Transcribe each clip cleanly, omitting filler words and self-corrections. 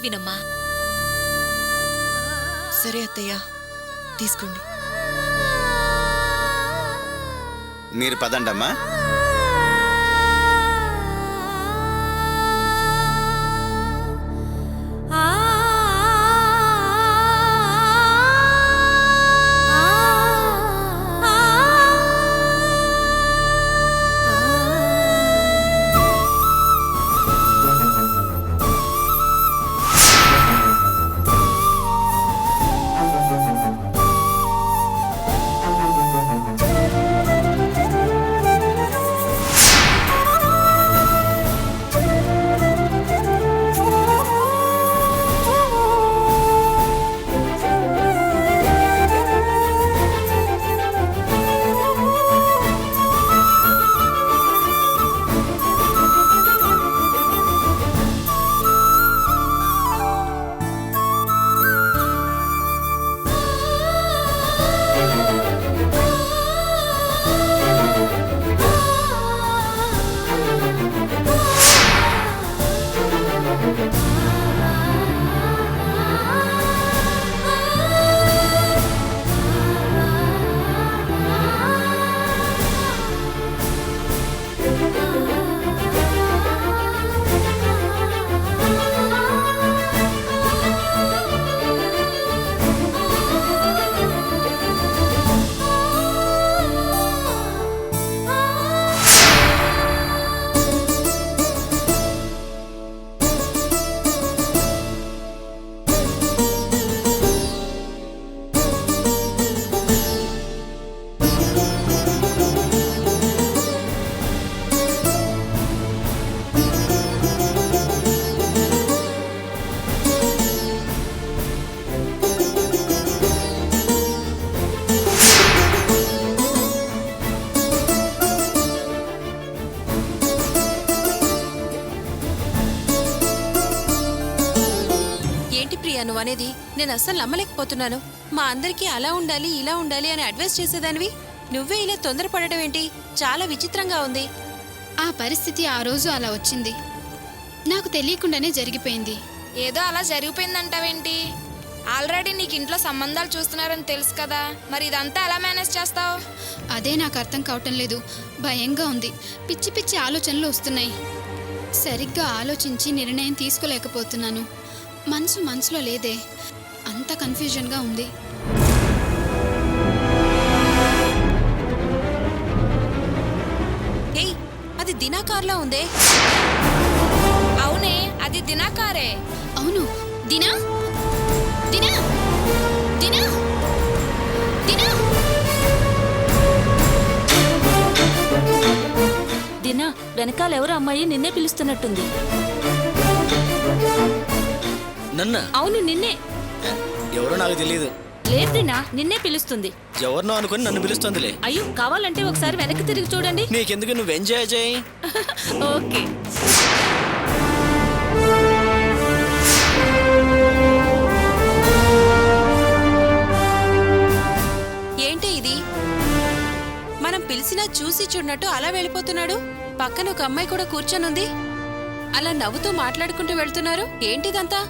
వినమ్మా. సరే అత్తయ్య, తీసుకోండి. మీరు పదండమ్మా. నువ్వనేది నేను అస్సలు నమ్మలేకపోతున్నాను. మా అందరికీ అలా ఉండాలి ఇలా ఉండాలి అని అడ్వైస్ చేసేదానివి నువ్వే ఇలా తొందరపడడం ఏంటి? చాలా విచిత్రంగా ఉంది. ఆ పరిస్థితి ఆ రోజు అలా వచ్చింది, నాకు తెలియకుండానే జరిగిపోయింది. ఏదో అలా జరిగిపోయిందంటావేంటి? ఆల్రెడీ నీకు ఇంట్లో సంబంధాలు చూస్తున్నారని తెలుసు కదా, మరి ఇదంతా ఎలా మేనేజ్ చేస్తావు? అదే నాకు అర్థం కావటం లేదు. భయంగా ఉంది, పిచ్చి పిచ్చి ఆలోచనలు వస్తున్నాయి. సరిగ్గా ఆలోచించి నిర్ణయం తీసుకోలేకపోతున్నాను. మనసులో లేదే, అంత కన్ఫ్యూజన్గా ఉంది. ఏయ్, అది దినాకార్లా ఉందే. అవునే, అది దినాకారే. అవును, దినా దినా దినా దినా దినా, వెనకాల ఎవరో అమ్మాయి నిన్నే పిలుస్తున్నట్టుంది. నన్న? అవును, నిన్నే. ఎవరో నాకు తెలియదు. లేదు దినా, నిన్నే పిలుస్తుంది. ఎవరినో అనుకుని నన్ను పిలుస్తుందిలే. అయ్యో, కావాలంటే ఒకసారి వెనక్కి తిరిగి చూడండి. నీకెందుకు, నువ్వు ఎంజాయ్ చేయి. ఓకే. ఏంటి ఇది? మనం పిలిచినా చూసి చూడనట్టు అలా వెళ్ళిపోతున్నాడు. పక్కన ఒక అమ్మాయి కూడా కూర్చొనుంది. అలా నవ్వుతూ మాట్లాడుకుంటూ వెళ్తున్నారు. ఏంటిదంతా?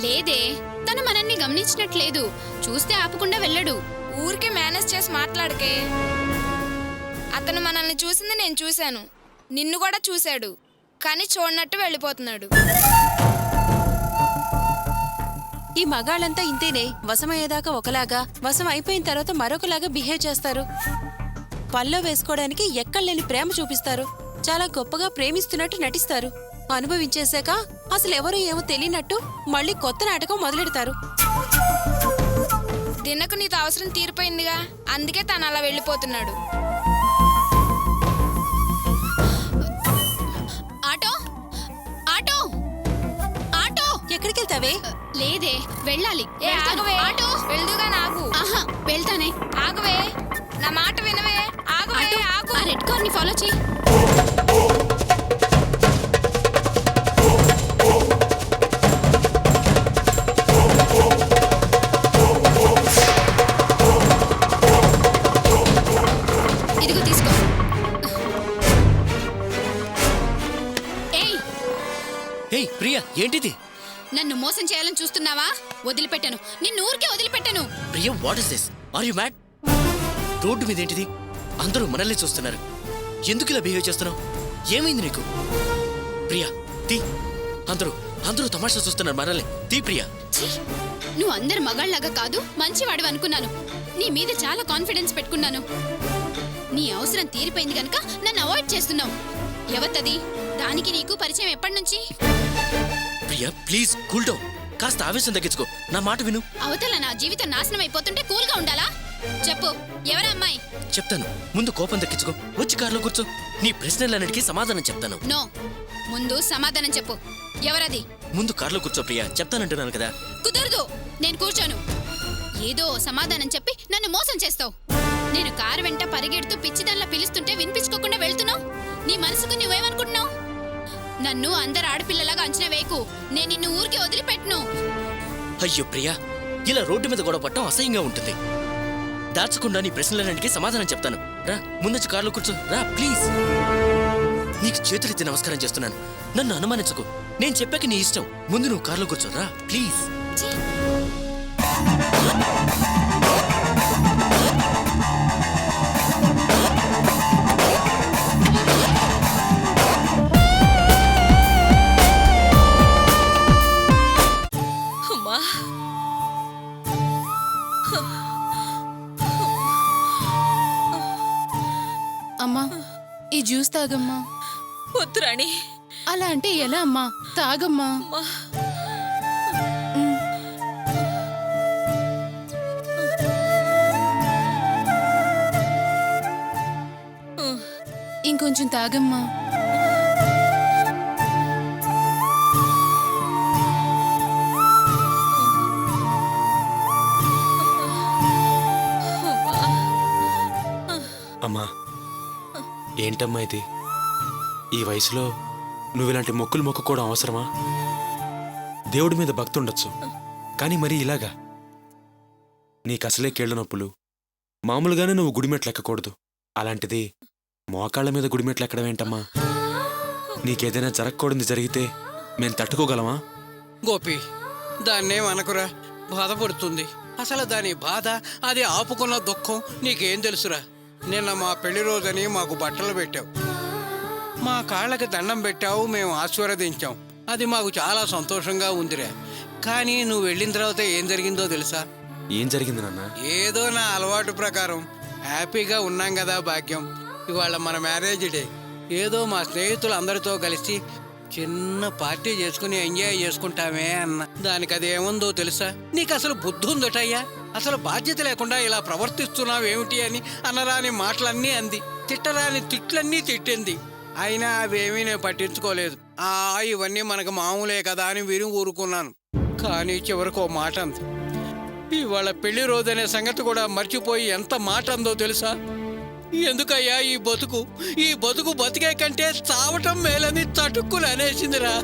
లేదే, తను మనల్ని గమనించినట్లేదు. చూస్తే ఆపకుండా వెళ్ళడు. ఊరికే మేనేజ్ చేసి మాట్లాడకే. అతను మనల్ని చూసింది నేను చూశాను, నిన్ను కూడా చూశాడు, కానీ చూడనట్టు వెళ్ళిపోతున్నాడు. ఈ మగాళ్ళంతా ఇంతేనే. వశమయ్యేదాకా ఒకలాగా, వశం అయిపోయిన తర్వాత మరొకలాగా బిహేవ్ చేస్తారు. పల్లో వేసుకోవడానికి ఎక్కడలేని ప్రేమ చూపిస్తారు. చాలా గొప్పగా ప్రేమిస్తున్నట్టు నటిస్తారు. అనుభవించేశాక అసలు ఎవరో ఏమో తెలియనట్టు మళ్ళీ కొత్త నాటకం మొదలెడతారు. దినకు నీతో అవసరం తీరిపోయిందిగా, అందుకే తను అలా వెళ్ళిపోతున్నాడు. ఆటో ఆటో ఆటో, ఎక్కడికి వెళ్తావే? లేదే, వెళ్ళాలి. ఏ ఆగవే, ఆటో వెళ్దుగా. నాకు ఆహా, వెళ్తానే. ఆగవే, నా మాట వినవే. ఆగవే, ఆగు. ఆ రెడ్ కార్ ని ఫాలో చేయి. ఇదిగో తీసుకో. ఏయ్ ప్రియా, ఏంటిది? నన్ను మోసం చేయాలని చూస్తున్నావా? వదిలిపెట్టను, నిన్ను ఊరికే వదిలిపెట్టను. Priya, what is this? Are you mad? Road మీద ఏంటిది? అందరూ మనల్ని చూస్తున్నారు. ఎందుకు ఇలా బిహేవ్ చేస్తున్నావు? ఏమైంది నీకు? ప్రియా, తీ. అందరూ తమాషా చూస్తున్నారు మనల్ని. తీ ప్రియా. ఛీ! నువ్వు అందరి మగాళ్ళలాగా కాదు, మంచివాడు అనుకున్నాను. నీ మీద చాలా కాన్ఫిడెన్స్ పెట్టుకున్నాను. నీ అవసరం తీరిపోయింది గనక నన్ను అవాయిడ్ చేస్తున్నావు. ఎవతది? దానికి నీకు పరిచయం ఎప్పటి నుంచి? Priya, please cool down. కాస్త ఆవేశం తగ్గించుకో. నా మాట విను. అవతల నా జీవితం నాశనం అయిపోతుంటే కూల్గా ఉండాలా? చెప్పు, ఎవరా అమ్మాయి? చెప్తాను. ముందు కోపం దక్కించుకో. వచ్చి కారులో కూర్చో. నీ ప్రశ్నలన్నిటికీ సమాధానం చెప్తాను. నో, ముందు సమాధానం చెప్పు. ఎవరది? ముందు కారులో కూర్చో ప్రియా. చెప్తానంటున్నాను కదా. కుదరదు, నేను కూర్చోను. ఏదో సమాధానం చెప్పి నన్ను మోసం చేస్తావు. నేను కారు వెంట పరిగెడుతూ పిచ్చిదాన్లా పిలుస్తుంటే వినిపించుకోకుండా వెళ్తున్నావు. నీ మనసుకు నువ్వేమనుకుంటున్నావు? నన్ను అందరు ఆడపిల్లలాగా అంచనా వేయకు. నేను నిన్ను ఊరికి వదిలిపెట్టను. అయ్యో ప్రియా, ఇలా రోడ్డు మీద గొడవ పట్టడం అసహ్యంగా ఉంటుంది. దాచకుండా నీ ప్రశ్నలన్నిటికీ సమాధానం చెప్తాను. రా, ముందొచ్చి కారులో కూర్చో. రా ప్లీజ్. నీకు చేతులెత్తి నమస్కారం చేస్తున్నాను. నన్ను అనుమానించకు. నేను చెప్పాక నీ ఇష్టం. ముందు నువ్వు కారులో కూర్చో. రా ప్లీజ్. ఛీ! అమ్మా, అమ్మా, ఈ జ్యూస్ తాగమ్మా. వద్దు రాణి. అలా అంటే ఎలా అమ్మా? తాగమ్మా. ఇంకొంచెం తాగమ్మా. అమ్మా, ఏంటమ్మా ఇది? ఈ వయసులో నువ్వు ఇలాంటి మొక్కులు మొక్కుకోవడం అవసరమా? దేవుడి మీద భక్తి ఉండొచ్చు, కానీ మరీ ఇలాగా? నీకు అసలే కీళ్ల నొప్పులు. మామూలుగానే నువ్వు గుడిమెట్లు ఎక్కకూడదు. అలాంటిది మోకాళ్ళ మీద గుడిమెట్లు ఎక్కడం ఏంటమ్మా? నీకేదైనా జరగకూడదు జరిగితే మేం తట్టుకోగలమా? గోపి, దాన్నేం అనకురా. బాధపడుతుంది. అసలు దాని బాధ, అది ఆపుకున్న దుఃఖం నీకేం తెలుసురా? నిన్న మా పెళ్లి రోజని మాకు బట్టలు పెట్టావు, మా కాళ్ళకి దండం పెట్టావు, మేము ఆశీర్వదించాం. అది మాకు చాలా సంతోషంగా ఉందిరా. కానీ నువ్వు వెళ్ళిన తర్వాత ఏం జరిగిందో తెలుసా? ఏం జరిగింది నాన్న? ఏదో నా అలవాటు ప్రకారం హ్యాపీగా ఉన్నాం కదా భాగ్యం, ఇవాళ మన మ్యారేజ్ డే. ఏదో మా స్నేహితులు అందరితో కలిసి చిన్న పార్టీ చేసుకుని ఎంజాయ్ చేసుకుంటామే అన్న. దానికి అది ఏముందో తెలుసా? నీకు అసలు బుద్ధి ఉందటయ్యా? అసలు బాధ్యత లేకుండా ఇలా ప్రవర్తిస్తున్నావు ఏమిటి అని అనరాని మాటలన్నీ అంది, తిట్టరాని తిట్లన్నీ తిట్టింది. అయినా అవేమీ నేను పట్టించుకోలేదు. ఇవన్నీ మనకు మామూలే కదా అని విని ఊరుకున్నాను. కానీ చివరికి ఓ మాట అంది. ఇవాళ పెళ్లి రోజనే సంగతి కూడా మర్చిపోయి ఎంత మాట అందో తెలుసా? ఎందుకయ్యా ఈ బతుకు బతికే కంటే చావటం మేలని చటుక్కులు అనేసిందిరా.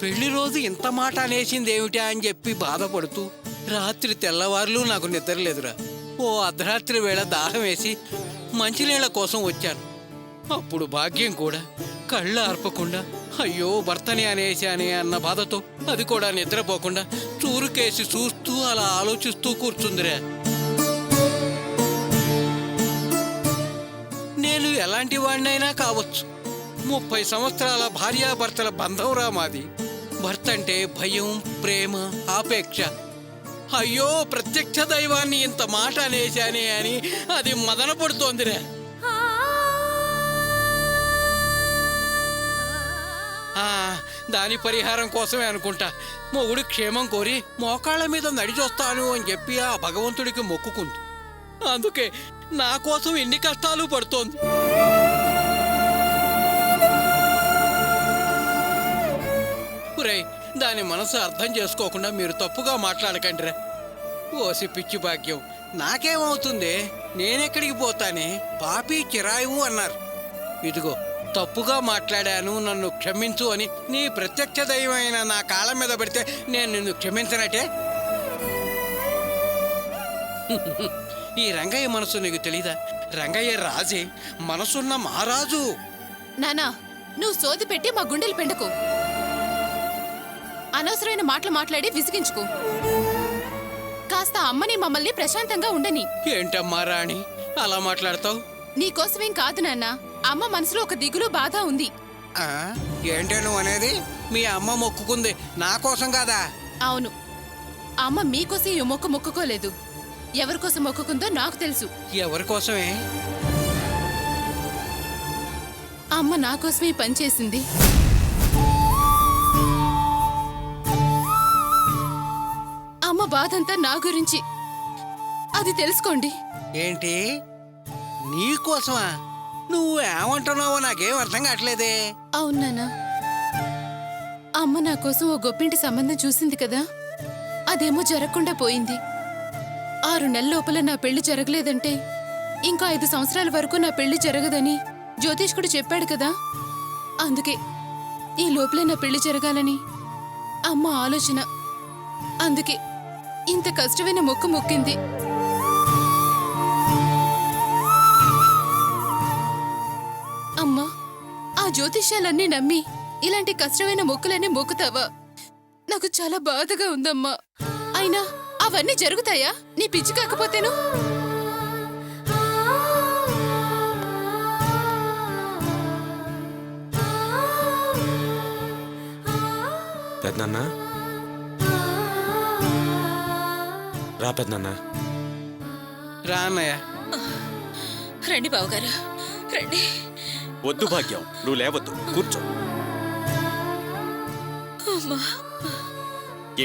పెళ్లి రోజు ఇంత మాట అనేసింది ఏమిటా అని చెప్పి బాధపడుతూ రాత్రి తెల్లవారులు నాకు నిద్రలేదురా. ఓ అర్ధరాత్రి వేళ దాహం వేసి మంచినీళ్ల కోసం వచ్చాను. అప్పుడు భాగ్యం కూడా కళ్ళు ఆర్పకుండా అయ్యో భర్తని అనేశానే అన్న బాధతో అది కూడా నిద్రపోకుండా చూరుకేసి చూస్తూ అలా ఆలోచిస్తూ కూర్చుందిరా. నేను ఎలాంటి వాడినైనా కావచ్చు, 30 సంవత్సరాల భార్యాభర్తల బంధంరా మాది. భర్త అంటే భయం, ప్రేమ, ఆపేక్ష. అయ్యో ప్రత్యక్ష దైవాన్ని ఇంత మాట అనేశానే అని అది మదన పడుతోందిరా. దాని పరిహారం కోసమే అనుకుంటా మొగుడు క్షేమం కోరి మోకాళ్ళ మీద నడిచొస్తాను అని చెప్పి ఆ భగవంతుడికి మొక్కుకుంది. అందుకే నా కోసం ఎన్ని కష్టాలు పడుతోంది. దాని మనసు అర్థం చేసుకోకుండా మీరు తప్పుగా మాట్లాడకండిరా. ఓసి పిచ్చి భాగ్యం, నాకేమవుతుంది? నేనెక్కడికి పోతానే? పాపి చిరాయువు అన్నారు. ఇదిగో తప్పుగా మాట్లాడాను, నన్ను క్షమించు అని నీ ప్రత్యక్ష దైవమైన నా కాళ్ళ మీద పడితే నేను నిన్ను క్షమించనటే? ఈ రంగయ్య మనసు నీకు తెలీదా? రంగయ్య రాజే, మనసున్న మహారాజు. నానా నువ్వు సోది పెట్టి మా గుండెలు పెండకు. అనవసరమైన మాటలు మాట్లాడి విసిగించుకో. కాస్త అమ్మని మమ్మల్ని ప్రశాంతంగా ఉండని. ఏంటమ్మా రాణి అలా మాట్లాడతావు? నీకోసమేం కాదు నాన్న, అమ్మ మనసులో ఒక దిగులు బాధ ఉంది. ఏంటే నువ్వు అనేది? మీ అమ్మ మొక్కుకుంది నా కోసం కాదా? అవును, అమ్మ మీకోసం ఈ మొక్కు మొక్కుకోలేదు. ఎవరికోసం మొక్కుకుందో నాకు తెలుసు. ఎవరి కోసమే? అమ్మ నా కోసమే ఈ పని చేసింది. అమ్మ బాధంతా నా గురించి. అది తెలుసుకోండి. ఏంటి నీ కోసమా? నువ్వు ఏమంటున్నావో నాకేం అర్థం కావట్లేదే. అవును నాన్న, అమ్మ నా కోసం ఓ గొప్పింటి సంబంధం చూసింది కదా, అదేమో జరగకుండా పోయింది. 6 నెలల లోపల నా పెళ్లి జరగలేదంటే ఇంకా 5 సంవత్సరాల వరకు నా పెళ్లి జరగదని జ్యోతిష్కుడు చెప్పాడు కదా. అందుకే ఈ లోపలే నా పెళ్లి జరగాలని అమ్మ ఆలోచన. అందుకే ఇంత కష్టమైన మొక్కు మొక్కింది. అమ్మా, ఆ జ్యోతిష్యాలన్నీ నమ్మి ఇలాంటి కష్టమైన మొక్కులన్నీ మొక్కుతావా? నాకు చాలా బాధగా ఉందమ్మా. అయినా అవన్నీ జరుగుతాయా నీ పిచ్చి కాకపోతేను? పెద్దనాన్న రా. పెద్దనాన్న రా అన్నయ్య. రండి బావగారు, రండి. వద్దు భాగ్యం, నువ్వు లేవద్దు, కూర్చో.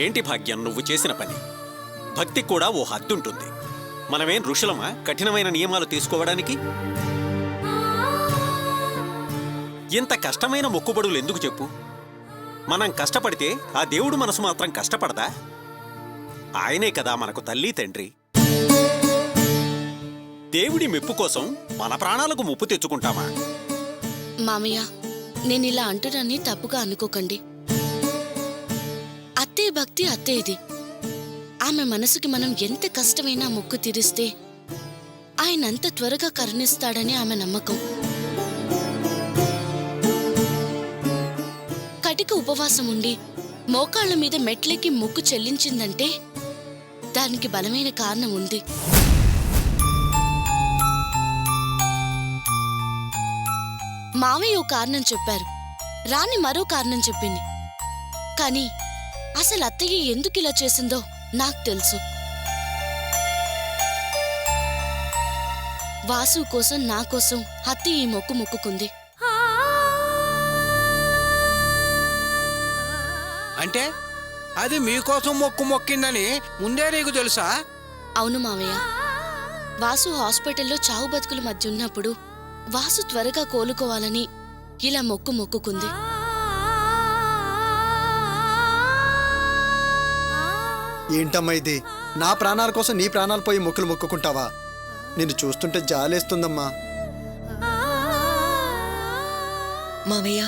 ఏంటి భాగ్యం నువ్వు చేసిన పని? భక్తికి కూడా ఓ హద్దుంటుంది. మనమేం ఋషులమా కఠినమైన నియమాలు తీసుకోవడానికి? ఇంత కష్టమైన మొక్కుబడులు ఎందుకు చెప్పు? మనం కష్టపడితే ఆ దేవుడు మనసు మాత్రం కష్టపడదా? ఆయనే కదా మనకు తల్లి తండ్రి. దేవుడి మెప్పు కోసం మన ప్రాణాలకు ముప్పు తెచ్చుకుంటామా? మామయ్య, నేనిలా అంటున్నాన్ని తప్పుగా అనుకోకండి. అత్తే భక్తి అత్తేది. ఆమె మనసుకి మనం ఎంత కష్టమైనా మొక్కు తీరిస్తే ఆయన అంత త్వరగా కరుణిస్తాడని ఆమె నమ్మకం. కటిక ఉపవాసం ఉండి మోకాళ్ల మీద మెట్లెక్కి మొక్కు చెల్లించిందంటే దానికి బలమైన కారణం ఉంది. మావయ్య ఓ కారణం చెప్పారు, రాణి మరో కారణం చెప్పింది. కానీ అసలు అత్తయ్య ఎందుకు ఇలా చేసిందో నాకు తెలుసు. వాసు కోసం నా కోసం అత్తయ్య ఈ మొక్కు మొక్కుకుంది. అంటే అది మీకోసం మొక్కు మొక్కిందని ముందే నీకు తెలుసా? అవును మావయ్య, వాసు హాస్పిటల్లో చావు బతుకుల మధ్య ఉన్నప్పుడు వాసు త్వరగా కోలుకోవాలని ఇలా మొక్కు మొక్కుకుంది. ఏంటమ్మా ఇది? నా ప్రాణాల కోసం నీ ప్రాణాలు పోయి మొక్కులు మొక్కుకుంటావా? నిన్ను చూస్తుంటే జాలేస్తుందమ్మా. మావయ్య,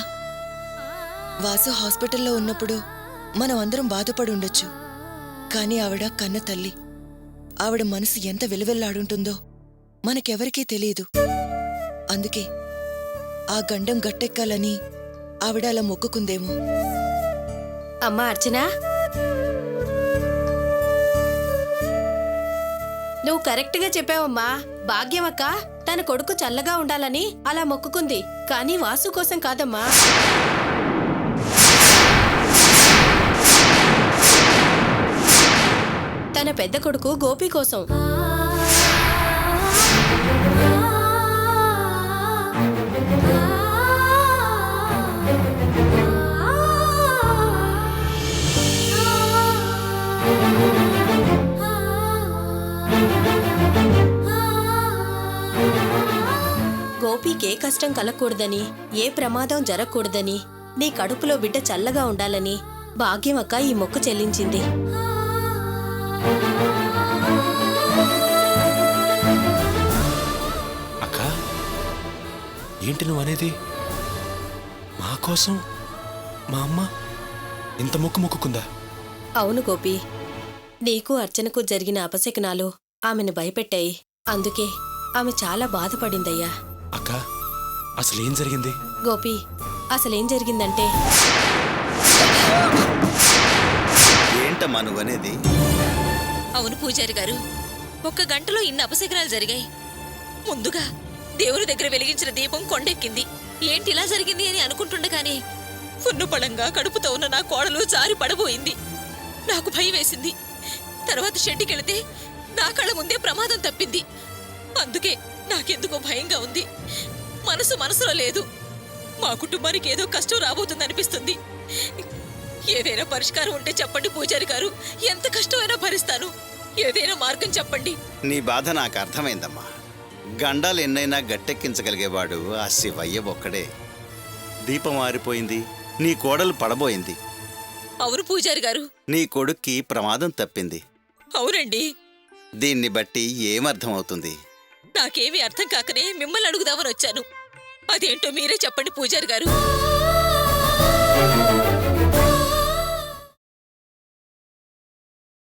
వాసు హాస్పిటల్లో ఉన్నప్పుడు మనం అందరం బాధపడి ఉండొచ్చు. కానీ ఆవిడ కన్న తల్లి. ఆవిడ మనసు ఎంత విలువెల్లాడుంటుందో మనకెవరికీ తెలియదు. అందుకే ఆ గండం గట్టెక్కాలని ఆవిడ అలా మొక్కుకుందేమో. అమ్మా అర్చనా, నువ్వు కరెక్ట్గా చెప్పావమ్మా. భాగ్యమక్క తన కొడుకు చల్లగా ఉండాలని అలా మొక్కుకుంది, కానీ వాసు కోసం కాదమ్మా. తన పెద్ద కొడుకు గోపి కోసం. గోపికే కష్టం కలగకూడదని, ఏ ప్రమాదం జరగకూడదని, నీ కడుపులో బిడ్డ చల్లగా ఉండాలని భాగ్యమక్క ఈ మొక్కు చెల్లించింది. అక్క, ఏంటి నువ్వు అనేది? మా కోసం మా అమ్మ ఇంత మొక్కు మొక్కుకుందా? అవును గోపి, నీకు అర్చనకు జరిగిన అపశకునాలు ఆమెను భయపెట్టాయి. అందుకే ఆమె చాలా బాధపడిందయ్యా. అక్క అసలు ఏం జరిగింది? గోపి, అసలేం జరిగిందంటే ఏంటమ్మా నువ్వనేది? అవును పూజారి గారు, 1 గంటలో ఇన్ని అపశకునాలు జరిగాయి. ముందుగా దేవుని దగ్గర వెలిగించిన దీపం కొండెక్కింది. ఏంటి ఇలా జరిగింది అని అనుకుంటుండగానే ఫున్నుపళంగా కడుపుతో ఉన్న నా కోడలు జారి పడబోయింది. నాకు భయం వేసింది. తర్వాత షెడ్డుకెళితే నా కళ్ళ ముందే ప్రమాదం తప్పింది. అందుకే నాకెందుకో భయంగా ఉంది. మనసులో లేదు. మా కుటుంబానికి ఏదో కష్టం రాబోతుందనిపిస్తుంది. ఏదైనా పరిష్కారం ఉంటే చెప్పండి పూజారి గారు. ఎంత కష్టమైనా భరిస్తాను. ఏదైనా మార్గం చెప్పండి. నీ బాధ నాకు అర్థమైందమ్మా. గండాలు ఎన్నైనా గట్టెక్కించగలిగేవాడు ఆ శివయ్య ఒక్కడే. దీపం ఆరిపోయింది, నీ కోడలు పడబోయింది. అవును పూజారి గారు. నీ కొడుక్కి ప్రమాదం తప్పింది. అవునండి. దీన్ని బట్టి ఏమర్థమవుతుంది? నాకేమీ అర్థం కాకనే మిమ్మల్ని అడుగుదామని వచ్చాను. అదేంటో మీరే చెప్పండి పూజారి గారు.